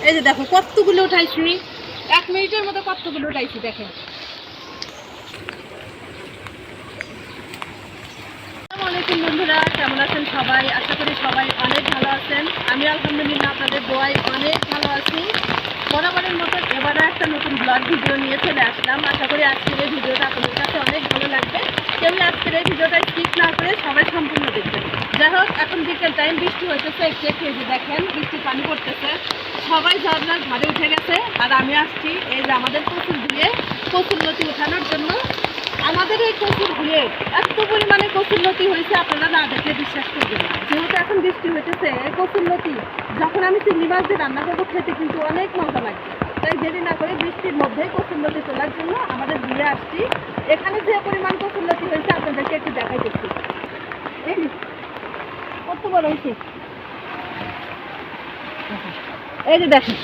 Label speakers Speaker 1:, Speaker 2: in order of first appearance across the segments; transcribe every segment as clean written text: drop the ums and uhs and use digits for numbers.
Speaker 1: এই যে দেখো কতগুলো উঠাইছি, 1 মিনিটের মধ্যে কতগুলো উঠাইছি দেখেন। আসসালামু আলাইকুম বন্ধুরা, কেমন আছেন সবাই? আশা করি সবাই অনেক ভালো আছেন। আমি আলহামদুলিল্লাহ আপনাদের দোয়ায় অনেক ভালো আছি। বরাবরের মতো এবারও একটা নতুন ব্লগ ভিডিও নিয়ে চলে আসলাম। আশা করি আজকের এই ভিডিওটা আপনাদের কাছে অনেক ভালো লাগবে। কেউ আজকের এই ভিডিওটা স্কিপ না করে সবাই সম্পূর্ণ দেখবেন। যাই হোক, এখন বিকেল টাইম, বৃষ্টি হইতেছে, একটু একটু এই যে দেখেন বৃষ্টির পানি পড়তেছে। সবাই ঝর্ণার ঘরে উঠে গেছে আর আমি আসছি এই যে আমাদের কচুর দিয়ে কচুরলতি ওঠানোর জন্য। আমাদের এই কচুর দিয়ে এত পরিমাণে কচুরলতি হয়েছে, আপনারা না দেখলে বিশ্বাস করবেন না। যেহেতু এখন বৃষ্টি হইতেছে, এই কচুরলতি যখন আমি চিংড়ি মাছ দিয়ে রান্না করবো খেতে কিন্তু অনেক মজা লাগবে। তাই দেরি না করে বৃষ্টির মধ্যে কচুরলতি তোলার জন্য আমাদের ঘুরে আসছি। এখানে যে পরিমাণ কচুরলতি হয়েছে আপনাদেরকে একটু দেখাইতেছি। এই কত বড় হয়েছে, এই যে দেখেন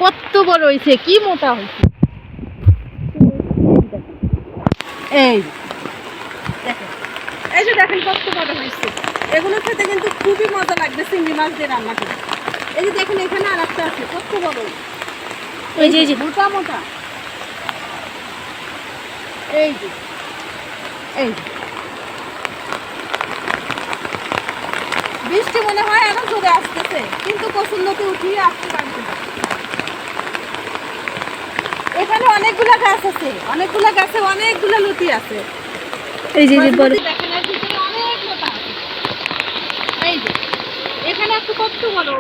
Speaker 1: কত বড় হয়েছে, কি মোটা হয়েছে। এই দেখেন, এই যে দেখেন কত বড় হয়েছে। এগুলো খেতে কিন্তু খুবই মজা লাগবে চিংড়ি মাছ দিয়ে রান্না করে। এই যে দেখেন এখানে আর একটা আছে কত বড়, এই যে মোটা মোটা। এই যে এই বৃষ্টি মনে হয় আরো জোরে আসতেছে, কিন্তু কচুরলতি উঠিয়ে আসতে পারছে না। এখানে অনেকগুলো গাছ আছে, অনেকগুলো গাছে অনেকগুলো লতি আছে। এই যে দেখেন এর ভিতরে অনেক লতা আছে। এই যে এখানে একটু কত বড়,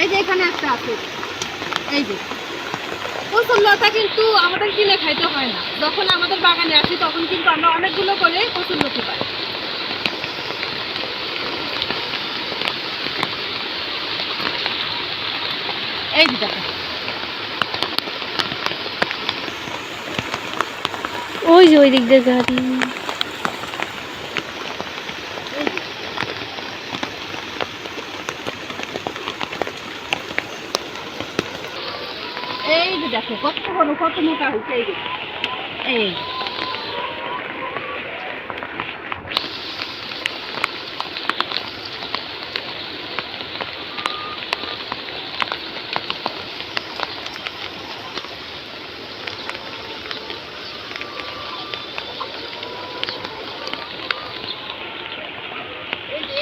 Speaker 1: এই যে এখানে একটা আছে। এই যে কচুরলতা কিন্তু আমাদের কিনে খাইতে হয় না, যখন আমাদের বাগানে আসি তখন কিন্তু আমরা অনেকগুলো করে কচুরলতি পাই। এই যে দেখেন
Speaker 2: ওই যে ওই দিক দিয়ে গাড়ি।
Speaker 1: এই যে দেখো কত বড়, কত মোটা হয়েছে। এই যে এই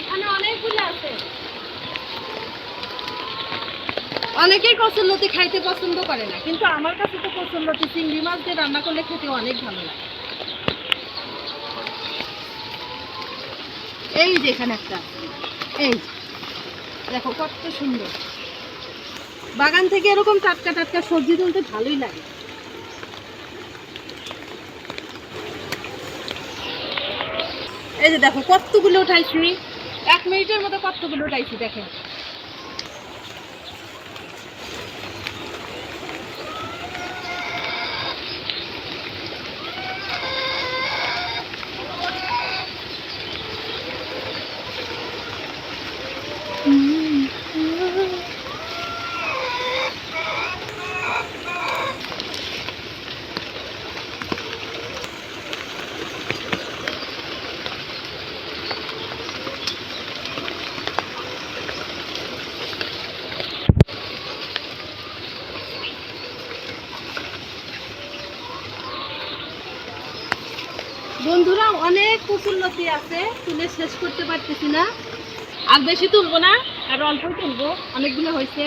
Speaker 1: এখানে অনেকগুলো আছে। অনেকেই কচুরলতি খাইতে পছন্দ করে না, কিন্তু আমার কাছে তো কচুরলতি চিংড়ি মাছ দিয়ে রান্না করলে খেতে অনেক ভালো লাগে। এই যে এখানে একটা, এই দেখো কত সুন্দর। বাগান থেকে এরকম টাটকা টাটকা সবজি তুলতে ভালোই লাগে। এই যে দেখো কতগুলো উঠাইছি, 1 মিনিটের মধ্যে কতগুলো উঠাইছি দেখেন। বন্ধুরা অনেক কচুরলতি আছে, তুলে শেষ করতে পারতেছি না। আর বেশি তুলবো না, আর অল্পই তুলবো, অনেকগুলো হয়েছে।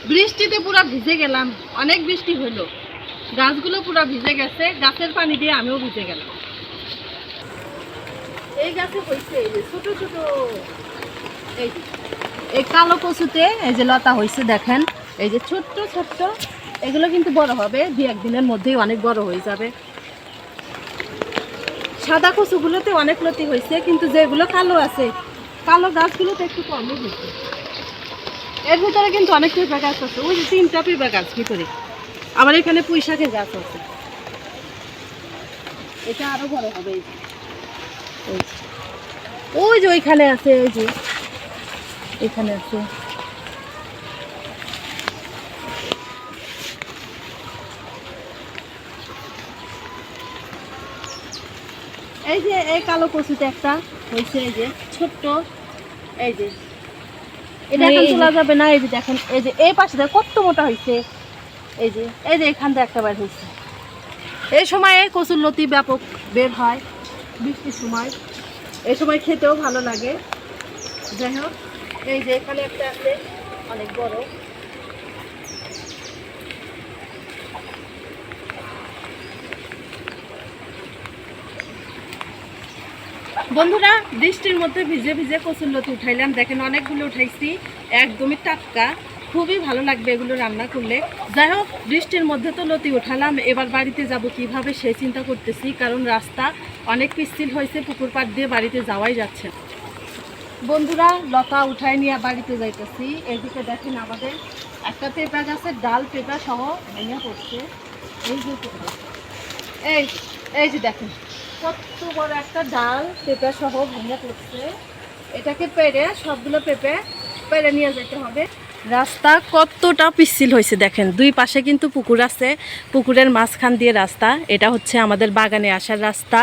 Speaker 1: বৃষ্টিতে পুরো ভিজে গেলাম, অনেক বৃষ্টি হলো, গাছগুলো পুরো ভিজে গেছে, গাছের পানি দিয়ে আমিও ভিজে গেলাম। এই গাছে হয়েছে এই যে ছোট ছোট, এই কালো কচুতে এই যে লতা হয়েছে দেখেন, এই যে ছোট্ট ছোট্ট। এগুলো কিন্তু বড় হবে, 2-1 দিনের মধ্যেই অনেক বড় হয়ে যাবে। সাদা কচুগুলোতে অনেক লতি হয়েছে, কিন্তু যেগুলো কালো আছে, কালো গাছগুলোতে একটু কমই হয়েছে। এর ভিতরে কিন্তু অনেক পেঁপে গাছ আছে, ওই যে 3টা পেঁপে গাছ ভিতরে। আবার এখানে পুঁই শাকের গাছ আছে, এটা আরো বড় হবে। ওই যে ওইখানে আছে, ওই যে এখানে আছে। এই যে এই কালো কচুতে একটা হয়েছে, এই যে ছোট্ট, এই যে এটা এখন তোলা যাবে না। এই যে দেখেন, এই যে এই পাশে কত মোটা হয়েছে, এই যে এখান থেকে একটা বার হয়েছে। এই সময়ে কচুর লতি ব্যাপক বের হয় বৃষ্টির সময়, এই সময় খেতেও ভালো লাগে। যাই হোক, এই যে এখানে একটা আছে অনেক বড়। বন্ধুরা, বৃষ্টির মধ্যে ভিজে ভিজে কচুর লতি উঠাইলাম, দেখেন অনেকগুলো উঠাইছি, একদমই টাটকা, খুবই ভালো লাগবে এগুলো রান্না করলে। যাই হোক, বৃষ্টির মধ্যে তো লতি উঠালাম, এবার বাড়িতে যাব কিভাবে সেই চিন্তা করতেছি, কারণ রাস্তা অনেক পিচ্ছিল হয়েছে, পুকুর পাড় দিয়ে বাড়িতে যাওয়াই যাচ্ছে। বন্ধুরা, লতা উঠাই নিয়ে বাড়িতে যাইতেছি। এদিকে দেখেন আমাদের একটা পেঁপা গাছের ডাল পেঁপা সহ ভেঙে পড়ছে। এই যে এই যে দেখেন কত বড় একটা ডাল পেঁপে সহ ভেঙে পড়ছে। এটাকে পেরে সবগুলো পেঁপে পেরে নিয়ে যেতে হবে। রাস্তা কতটা পিচ্ছিল হয়েছে দেখেন, দুই পাশে কিন্তু পুকুর আছে, পুকুরের মাঝখান দিয়ে রাস্তা। এটা হচ্ছে আমাদের বাগানে আসার রাস্তা।